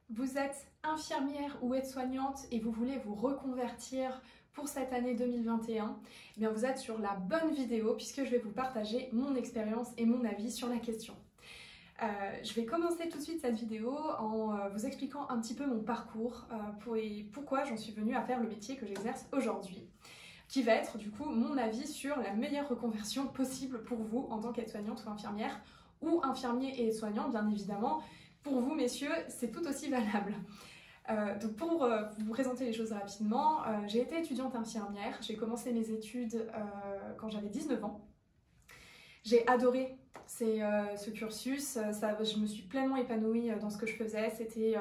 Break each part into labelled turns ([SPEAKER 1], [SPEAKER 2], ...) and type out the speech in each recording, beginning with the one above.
[SPEAKER 1] Vous êtes infirmière ou aide-soignante et vous voulez vous reconvertir pour cette année 2021, eh bien vous êtes sur la bonne vidéo puisque je vais vous partager mon expérience et mon avis sur la question. Je vais commencer tout de suite cette vidéo en vous expliquant un petit peu mon parcours et pourquoi j'en suis venue à faire le métier que j'exerce aujourd'hui, qui va être du coup mon avis sur la meilleure reconversion possible pour vous en tant qu'aide-soignante ou infirmière, ou infirmier et aide-soignant bien évidemment. Pour vous messieurs, c'est tout aussi valable. Donc pour vous présenter les choses rapidement, j'ai été étudiante infirmière, j'ai commencé mes études quand j'avais 19 ans. J'ai adoré ce cursus, je me suis pleinement épanouie dans ce que je faisais, c'était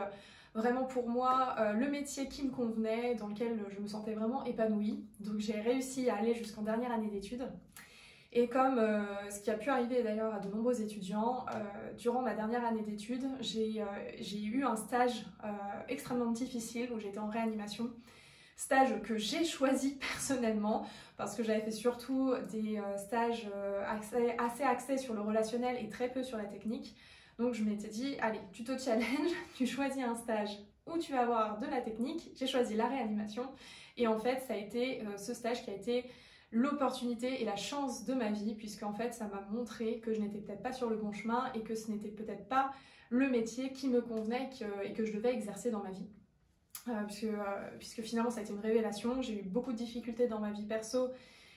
[SPEAKER 1] vraiment pour moi le métier qui me convenait, dans lequel je me sentais vraiment épanouie. Donc j'ai réussi à aller jusqu'en dernière année d'études. Et comme ce qui a pu arriver d'ailleurs à de nombreux étudiants, durant ma dernière année d'études, j'ai eu un stage extrêmement difficile où j'étais en réanimation. Stage que j'ai choisi personnellement parce que j'avais fait surtout des stages assez axés sur le relationnel et très peu sur la technique. Donc je m'étais dit, allez, tu te challenges, tu choisis un stage où tu vas avoir de la technique. J'ai choisi la réanimation et en fait ça a été ce stage qui a été l'opportunité et la chance de ma vie, puisqu'en fait ça m'a montré que je n'étais peut-être pas sur le bon chemin et que ce n'était peut-être pas le métier qui me convenait et que je devais exercer dans ma vie. Puisque finalement ça a été une révélation. J'ai eu beaucoup de difficultés dans ma vie perso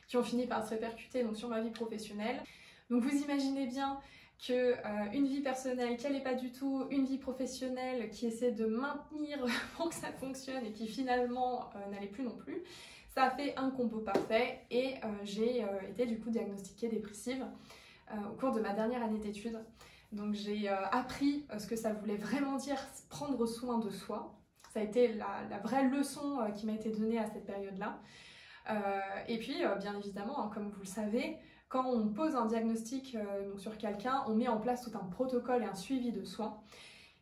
[SPEAKER 1] qui ont fini par se répercuter donc, sur ma vie professionnelle. Donc vous imaginez bien que une vie personnelle qui n'allait pas du tout, une vie professionnelle qui essaie de maintenir pour que ça fonctionne et qui finalement n'allait plus non plus, ça a fait un combo parfait et j'ai été du coup diagnostiquée dépressive au cours de ma dernière année d'études. Donc j'ai appris ce que ça voulait vraiment dire prendre soin de soi. Ça a été la vraie leçon qui m'a été donnée à cette période-là. Et puis, bien évidemment, hein, comme vous le savez, quand on pose un diagnostic sur quelqu'un, on met en place tout un protocole et un suivi de soins.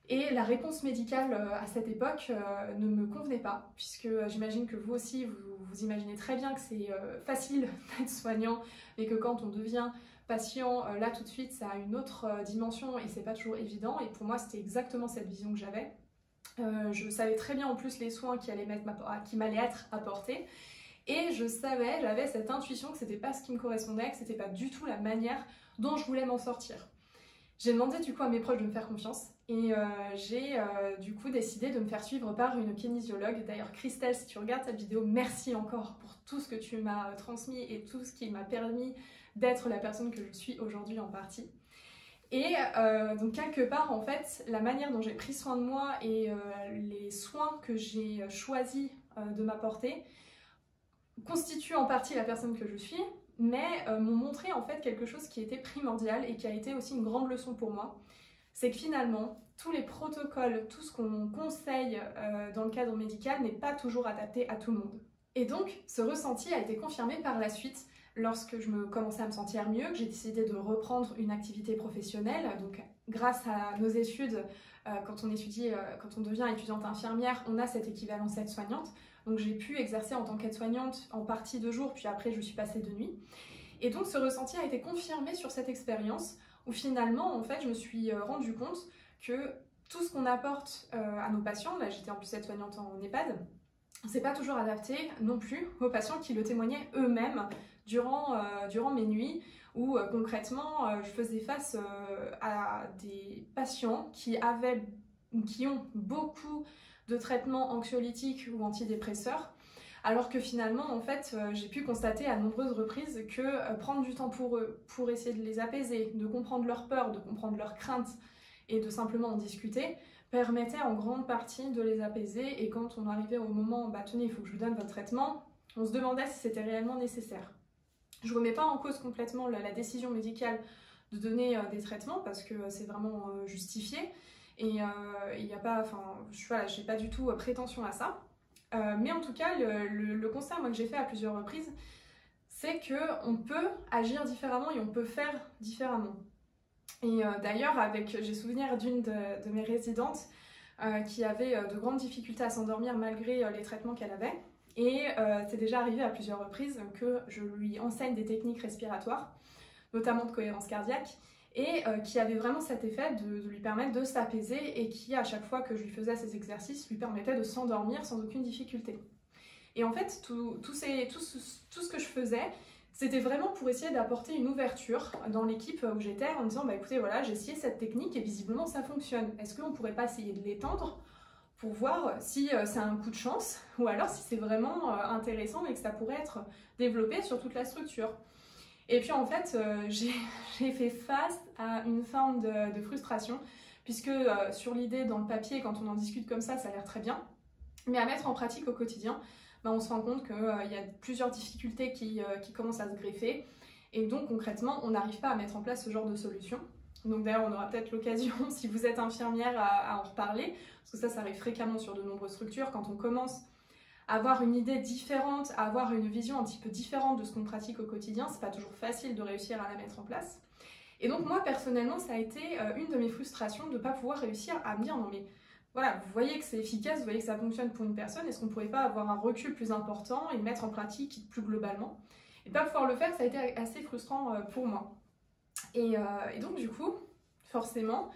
[SPEAKER 1] Et la réponse médicale à cette époque ne me convenait pas, puisque j'imagine que vous aussi, vous imaginez très bien que c'est facile d'être soignant, et que quand on devient patient, là tout de suite, ça a une autre dimension et c'est pas toujours évident. Et pour moi, c'était exactement cette vision que j'avais. Je savais très bien en plus les soins qui m'allaient être apportés. Et j'avais cette intuition que c'était pas ce qui me correspondait, que c'était pas du tout la manière dont je voulais m'en sortir. J'ai demandé du coup à mes proches de me faire confiance et j'ai du coup décidé de me faire suivre par une kinésiologue. D'ailleurs Christelle, si tu regardes cette vidéo, merci encore pour tout ce que tu m'as transmis et tout ce qui m'a permis d'être la personne que je suis aujourd'hui en partie. Et donc quelque part en fait, la manière dont j'ai pris soin de moi et les soins que j'ai choisi de m'apporter constituent en partie la personne que je suis, mais m'ont montré en fait quelque chose qui était primordial et qui a été aussi une grande leçon pour moi. C'est que finalement, tous les protocoles, tout ce qu'on conseille dans le cadre médical n'est pas toujours adapté à tout le monde. Et donc, ce ressenti a été confirmé par la suite lorsque je commençais à me sentir mieux, que j'ai décidé de reprendre une activité professionnelle. Donc, grâce à nos études, quand on devient étudiante infirmière, on a cette équivalence aide-soignante. Donc, j'ai pu exercer en tant qu'aide-soignante en partie de jour, puis après, je suis passée de nuit. Et donc, ce ressenti a été confirmé sur cette expérience où finalement, en fait, je me suis rendu compte que tout ce qu'on apporte à nos patients, là, j'étais en plus aide-soignante en EHPAD, c'est pas toujours adapté non plus aux patients qui le témoignaient eux-mêmes durant mes nuits où concrètement je faisais face à des patients qui ont beaucoup de traitements anxiolytiques ou antidépresseurs, alors que finalement en fait j'ai pu constater à nombreuses reprises que prendre du temps pour eux, pour essayer de les apaiser, de comprendre leurs peurs, de comprendre leurs craintes et de simplement en discuter, permettait en grande partie de les apaiser. Et quand on arrivait au moment, bah tenez, il faut que je vous donne votre traitement, on se demandait si c'était réellement nécessaire. Je ne remets pas en cause complètement la décision médicale de donner des traitements parce que c'est vraiment justifié et il n'y a pas, j'ai pas du tout prétention à ça. Mais en tout cas, le constat moi, que j'ai fait à plusieurs reprises, c'est qu'on peut agir différemment et on peut faire différemment. Et d'ailleurs, j'ai souvenir d'une de mes résidentes qui avait de grandes difficultés à s'endormir malgré les traitements qu'elle avait. Et c'est déjà arrivé à plusieurs reprises que je lui enseigne des techniques respiratoires, notamment de cohérence cardiaque. et qui avait vraiment cet effet de lui permettre de s'apaiser et qui, à chaque fois que je lui faisais ces exercices, lui permettait de s'endormir sans aucune difficulté. Et en fait, tout ce que je faisais, c'était vraiment pour essayer d'apporter une ouverture dans l'équipe où j'étais en disant, bah écoutez, voilà, j'ai essayé cette technique et visiblement ça fonctionne. Est-ce qu'on ne pourrait pas essayer de l'étendre pour voir si c'est un coup de chance ou alors si c'est vraiment intéressant et que ça pourrait être développé sur toute la structure. Et puis en fait, j'ai fait face à une forme de frustration puisque sur l'idée dans le papier, quand on en discute comme ça a l'air très bien, mais à mettre en pratique au quotidien, ben, on se rend compte qu'il y a plusieurs difficultés qui commencent à se greffer et donc concrètement on n'arrive pas à mettre en place ce genre de solution. Donc d'ailleurs on aura peut-être l'occasion, si vous êtes infirmière, à en reparler, parce que ça arrive fréquemment sur de nombreuses structures, quand on commence à avoir une idée différente, à avoir une vision un petit peu différente de ce qu'on pratique au quotidien, c'est pas toujours facile de réussir à la mettre en place. Et donc moi personnellement ça a été une de mes frustrations de ne pas pouvoir réussir à me dire non mais voilà, vous voyez que c'est efficace, vous voyez que ça fonctionne pour une personne, est-ce qu'on ne pourrait pas avoir un recul plus important et le mettre en pratique plus globalement? Et pas pouvoir le faire, ça a été assez frustrant pour moi. Et donc du coup, forcément,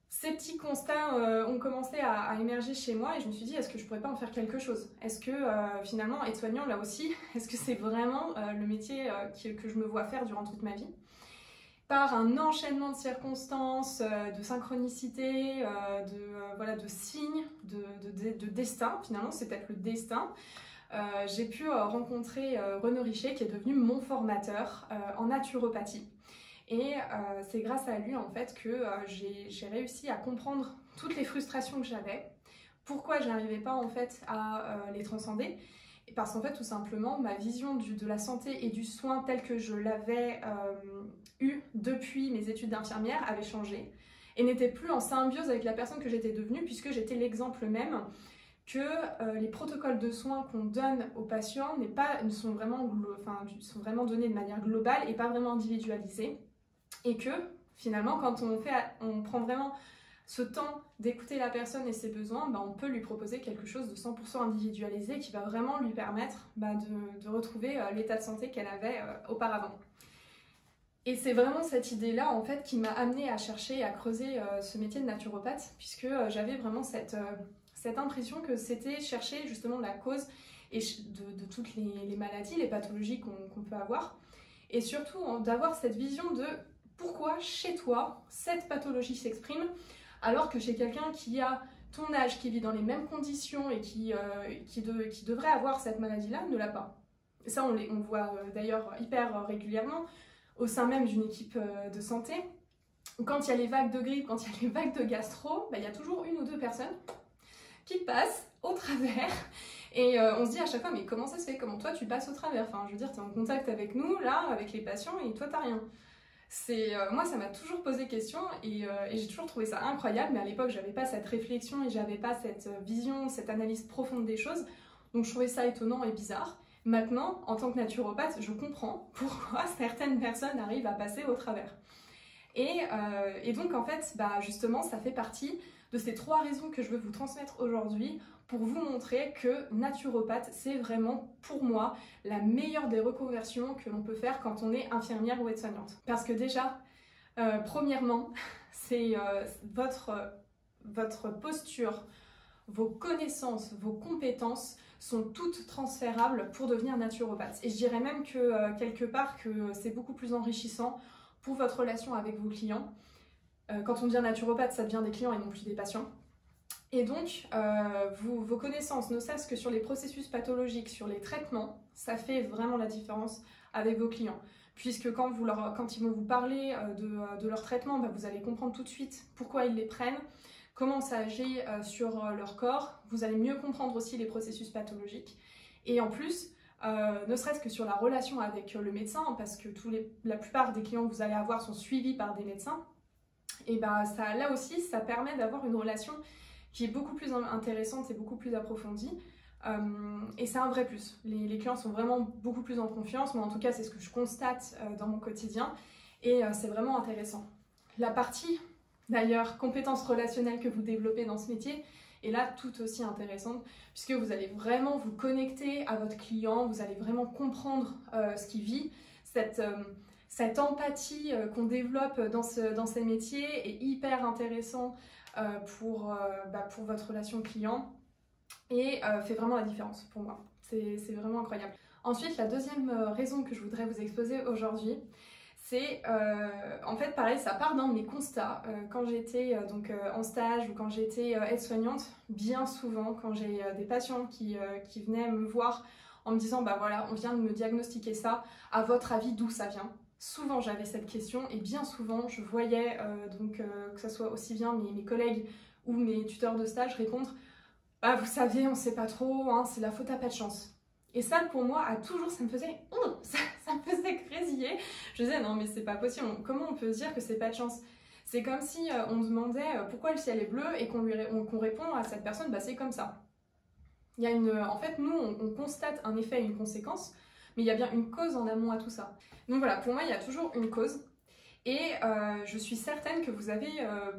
[SPEAKER 1] ces petits constats ont commencé à émerger chez moi et je me suis dit, est-ce que je pourrais pas en faire quelque chose? Est-ce que finalement, être soignant là aussi, est-ce que c'est vraiment le métier que je me vois faire durant toute ma vie? Par un enchaînement de circonstances, de synchronicité, de signes, de destin, finalement c'est peut-être le destin, j'ai pu rencontrer Renaud Richer qui est devenu mon formateur en naturopathie. Et c'est grâce à lui en fait que j'ai réussi à comprendre toutes les frustrations que j'avais, pourquoi je n'arrivais pas en fait à les transcender. Parce qu'en fait, tout simplement, ma vision de la santé et du soin telle que je l'avais eue depuis mes études d'infirmière avait changé et n'était plus en symbiose avec la personne que j'étais devenue puisque j'étais l'exemple même que les protocoles de soins qu'on donne aux patients sont vraiment donnés de manière globale et pas vraiment individualisés et que finalement, quand on prend vraiment ce temps d'écouter la personne et ses besoins, on peut lui proposer quelque chose de 100% individualisé qui va vraiment lui permettre de retrouver l'état de santé qu'elle avait auparavant. Et c'est vraiment cette idée-là en fait qui m'a amenée à chercher, à creuser ce métier de naturopathe, puisque j'avais vraiment cette impression que c'était chercher justement la cause de toutes les maladies, les pathologies qu'on peut avoir, et surtout d'avoir cette vision de pourquoi chez toi cette pathologie s'exprime, alors que chez quelqu'un qui a ton âge, qui vit dans les mêmes conditions et qui devrait avoir cette maladie-là, ne l'a pas. Et ça, on le voit d'ailleurs hyper régulièrement au sein même d'une équipe de santé. Quand il y a les vagues de grippe, quand il y a les vagues de gastro, il y a toujours une ou deux personnes qui passent au travers et on se dit à chaque fois, mais comment ça se fait? Comment toi tu passes au travers? Enfin, je veux dire, tu es en contact avec nous, là, avec les patients, et toi, t'as rien. Moi ça m'a toujours posé question et j'ai toujours trouvé ça incroyable, mais à l'époque j'avais pas cette réflexion et j'avais pas cette vision, cette analyse profonde des choses, donc je trouvais ça étonnant et bizarre. Maintenant, en tant que naturopathe, je comprends pourquoi certaines personnes arrivent à passer au travers. Et donc en fait, justement, ça fait partie de ces 3 raisons que je veux vous transmettre aujourd'hui pour vous montrer que naturopathe, c'est vraiment, pour moi, la meilleure des reconversions que l'on peut faire quand on est infirmière ou aide-soignante. Parce que déjà, premièrement, c'est votre posture, vos connaissances, vos compétences sont toutes transférables pour devenir naturopathe. Et je dirais même que, quelque part, que c'est beaucoup plus enrichissant pour votre relation avec vos clients. Quand on devient naturopathe, ça devient des clients et non plus des patients. Et donc, vos connaissances, ne serait-ce que sur les processus pathologiques, sur les traitements, ça fait vraiment la différence avec vos clients. Puisque quand ils vont vous parler de leur traitement, vous allez comprendre tout de suite pourquoi ils les prennent, comment ça agit sur leur corps, vous allez mieux comprendre aussi les processus pathologiques. Et en plus, ne serait-ce que sur la relation avec le médecin, parce que la plupart des clients que vous allez avoir sont suivis par des médecins, et là aussi, ça permet d'avoir une relation qui est beaucoup plus intéressante et beaucoup plus approfondie. Et c'est un vrai plus. Les clients sont vraiment beaucoup plus en confiance. Moi, en tout cas, c'est ce que je constate dans mon quotidien. Et c'est vraiment intéressant. La partie, d'ailleurs, compétences relationnelles que vous développez dans ce métier est là tout aussi intéressante, puisque vous allez vraiment vous connecter à votre client, vous allez vraiment comprendre ce qu'il vit, cette empathie qu'on développe dans ces métiers est hyper intéressant pour votre relation client et fait vraiment la différence pour moi. C'est vraiment incroyable. Ensuite, la deuxième raison que je voudrais vous exposer aujourd'hui, c'est en fait pareil, ça part d'un de mes constats. Quand j'étais en stage ou quand j'étais aide-soignante, bien souvent quand j'ai des patients qui venaient me voir en me disant bah voilà, on vient de me diagnostiquer ça, à votre avis d'où ça vient? Souvent j'avais cette question et bien souvent je voyais que ce soit aussi bien mes collègues ou mes tuteurs de stage répondre bah vous savez, on sait pas trop, hein, c'est la faute à pas de chance. Et ça, pour moi, ça me faisait ça me faisait grésiller. Je disais, non, mais c'est pas possible. Comment on peut se dire que c'est pas de chance? C'est comme si on demandait pourquoi le ciel est bleu et qu'on répond à cette personne, bah c'est comme ça. Il y a en fait, nous, on constate un effet et une conséquence, mais il y a bien une cause en amont à tout ça. Donc voilà, pour moi, il y a toujours une cause. Et je suis certaine que vous avez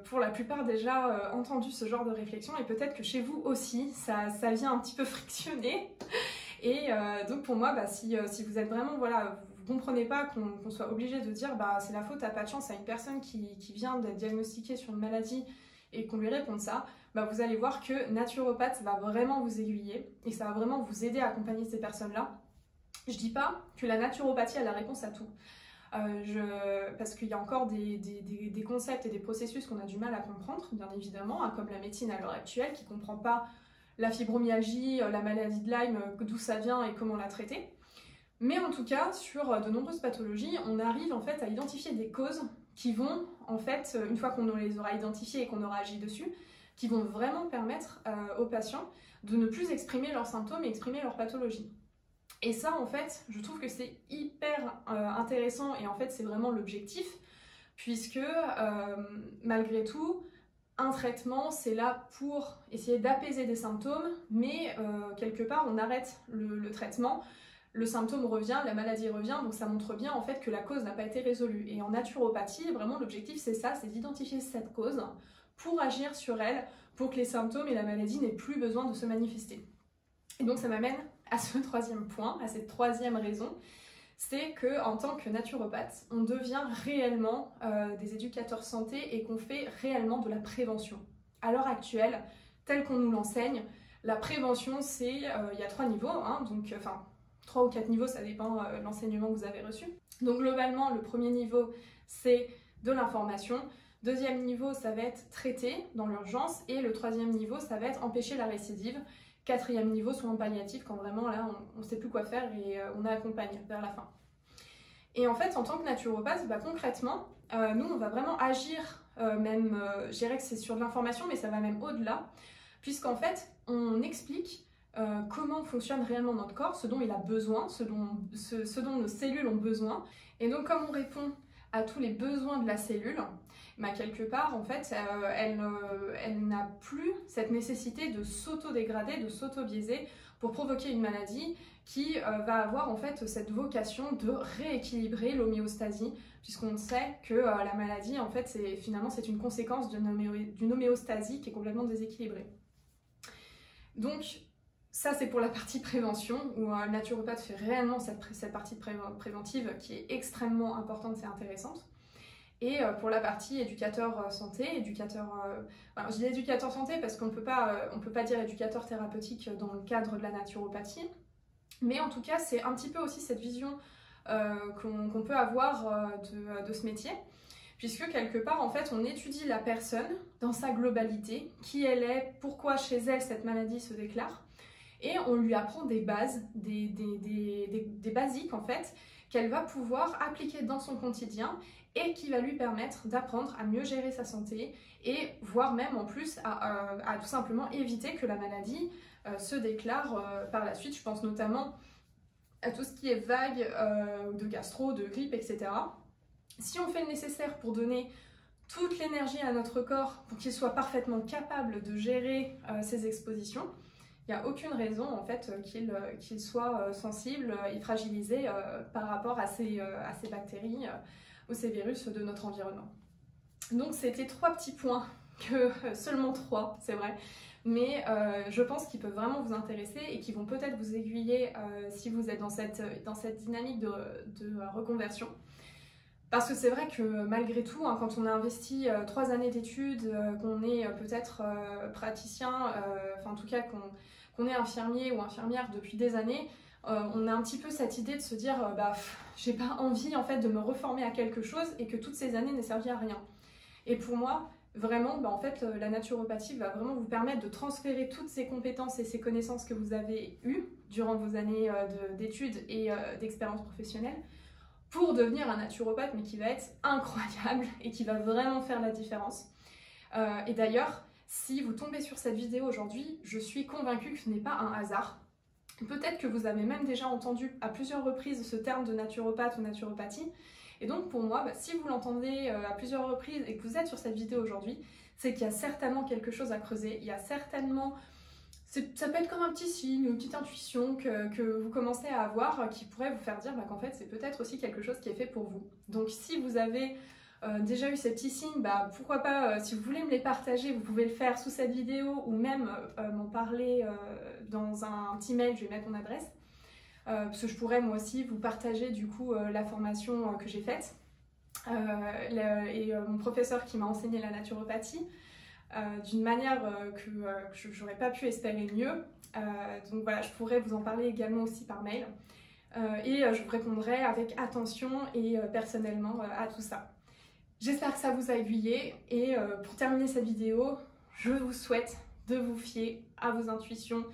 [SPEAKER 1] pour la plupart déjà entendu ce genre de réflexion et peut-être que chez vous aussi, ça vient un petit peu frictionner. Et donc pour moi, bah, si vous êtes vraiment, voilà, vous ne comprenez pas qu'on soit obligé de dire bah, c'est la faute à pas de chance à une personne qui vient d'être diagnostiquée sur une maladie et qu'on lui réponde ça, bah, vous allez voir que naturopathe va vraiment vous aiguiller et ça va vraiment vous aider à accompagner ces personnes-là. Je dis pas que la naturopathie a la réponse à tout. Parce qu'il y a encore des concepts et des processus qu'on a du mal à comprendre, bien évidemment, hein, comme la médecine à l'heure actuelle qui ne comprend pas la fibromyalgie, la maladie de Lyme, d'où ça vient et comment la traiter. Mais en tout cas, sur de nombreuses pathologies, on arrive en fait à identifier des causes qui vont, en fait, une fois qu'on les aura identifiées et qu'on aura agi dessus, qui vont vraiment permettre aux patients de ne plus exprimer leurs symptômes et exprimer leur pathologie. Et ça, en fait, je trouve que c'est hyper intéressant et en fait, c'est vraiment l'objectif, puisque malgré tout, un traitement, c'est là pour essayer d'apaiser des symptômes, mais quelque part, on arrête le traitement, le symptôme revient, la maladie revient, donc ça montre bien en fait que la cause n'a pas été résolue. Et en naturopathie, vraiment, l'objectif, c'est ça, c'est d'identifier cette cause pour agir sur elle, pour que les symptômes et la maladie n'aient plus besoin de se manifester. Et donc ça m'amène à ce troisième point, à cette troisième raison, c'est qu'en tant que naturopathe, on devient réellement des éducateurs santé et qu'on fait réellement de la prévention. À l'heure actuelle, tel qu'on nous l'enseigne, la prévention, c'est, il y a 3 niveaux, hein, donc, enfin 3 ou 4 niveaux, ça dépend de l'enseignement que vous avez reçu. Donc globalement, le premier niveau, c'est de l'information. Deuxième niveau, ça va être traiter dans l'urgence. Et le troisième niveau, ça va être empêcher la récidive. Quatrième niveau, soins palliatifs, quand vraiment là, on ne sait plus quoi faire et on accompagne vers la fin. Et en fait, en tant que naturopathe, bah, concrètement, nous, on va vraiment agir, je dirais que c'est sur de l'information, mais ça va même au-delà, puisqu'en fait, on explique comment fonctionne réellement notre corps, ce dont il a besoin, ce dont nos cellules ont besoin. Et donc, comme on répond à tous les besoins de la cellule, bah, quelque part, en fait, elle n'a plus cette nécessité de s'auto-dégrader, de s'auto-biaiser pour provoquer une maladie qui va avoir en fait cette vocation de rééquilibrer l'homéostasie, puisqu'on sait que la maladie, en fait, finalement, c'est une conséquence d'une homéostasie qui est complètement déséquilibrée. Donc, ça, c'est pour la partie prévention, où le naturopathe fait réellement cette partie préventive qui est extrêmement importante et intéressante. Et pour la partie éducateur santé, alors je dis éducateur santé parce qu'on peut pas dire éducateur thérapeutique dans le cadre de la naturopathie, mais en tout cas c'est un petit peu aussi cette vision qu'on peut avoir de ce métier, puisque quelque part en fait on étudie la personne dans sa globalité, qui elle est, pourquoi chez elle cette maladie se déclare, et on lui apprend des bases, des basiques en fait, qu'elle va pouvoir appliquer dans son quotidien et qui va lui permettre d'apprendre à mieux gérer sa santé et voire même en plus à tout simplement éviter que la maladie se déclare par la suite. Je pense notamment à tout ce qui est vague de gastro, de grippe, etc. Si on fait le nécessaire pour donner toute l'énergie à notre corps pour qu'il soit parfaitement capable de gérer ces expositions, il n'y a aucune raison en fait qu'il soit sensible et fragilisé par rapport à ces bactéries ou ces virus de notre environnement. Donc c'était 3 petits points, seulement 3 c'est vrai, mais je pense qu'ils peuvent vraiment vous intéresser et qui vont peut-être vous aiguiller si vous êtes dans cette dynamique de reconversion. Parce que c'est vrai que malgré tout, hein, quand on a investi 3 années d'études, qu'on est peut-être praticien, enfin en tout cas qu'on est infirmier ou infirmière depuis des années, on a un petit peu cette idée de se dire j'ai pas envie en fait de me reformer à quelque chose et que toutes ces années n'aient servi à rien. Et pour moi, vraiment, en fait, la naturopathie va vraiment vous permettre de transférer toutes ces compétences et ces connaissances que vous avez eues durant vos années d'études et d'expérience professionnelle pour devenir un naturopathe, mais qui va être incroyable et qui va vraiment faire la différence. Et d'ailleurs, si vous tombez sur cette vidéo aujourd'hui, je suis convaincue que ce n'est pas un hasard. Peut-être que vous avez même déjà entendu à plusieurs reprises ce terme de naturopathe ou naturopathie. Et donc pour moi, si vous l'entendez à plusieurs reprises et que vous êtes sur cette vidéo aujourd'hui, c'est qu'il y a certainement quelque chose à creuser. Il y a certainement... Ça peut être comme un petit signe, une petite intuition que vous commencez à avoir qui pourrait vous faire dire qu'en fait c'est peut-être aussi quelque chose qui est fait pour vous. Donc si vous avez déjà eu ces petits signes, pourquoi pas, si vous voulez me les partager, vous pouvez le faire sous cette vidéo ou même m'en parler dans un petit mail, je vais mettre mon adresse. Parce que je pourrais moi aussi vous partager du coup la formation que j'ai faite et mon professeur qui m'a enseigné la naturopathie. D'une manière que j'aurais pas pu espérer mieux. Donc voilà, je pourrais vous en parler également aussi par mail. Et je vous répondrai avec attention et personnellement à tout ça. J'espère que ça vous a aiguillé et pour terminer cette vidéo, je vous souhaite de vous fier à vos intuitions,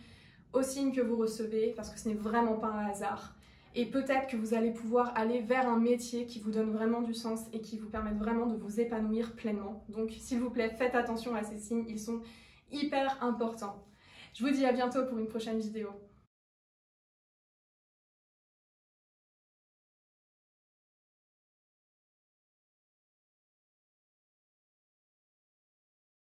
[SPEAKER 1] aux signes que vous recevez, parce que ce n'est vraiment pas un hasard. Et peut-être que vous allez pouvoir aller vers un métier qui vous donne vraiment du sens et qui vous permette vraiment de vous épanouir pleinement. Donc s'il vous plaît, faites attention à ces signes, ils sont hyper importants. Je vous dis à bientôt pour une prochaine vidéo.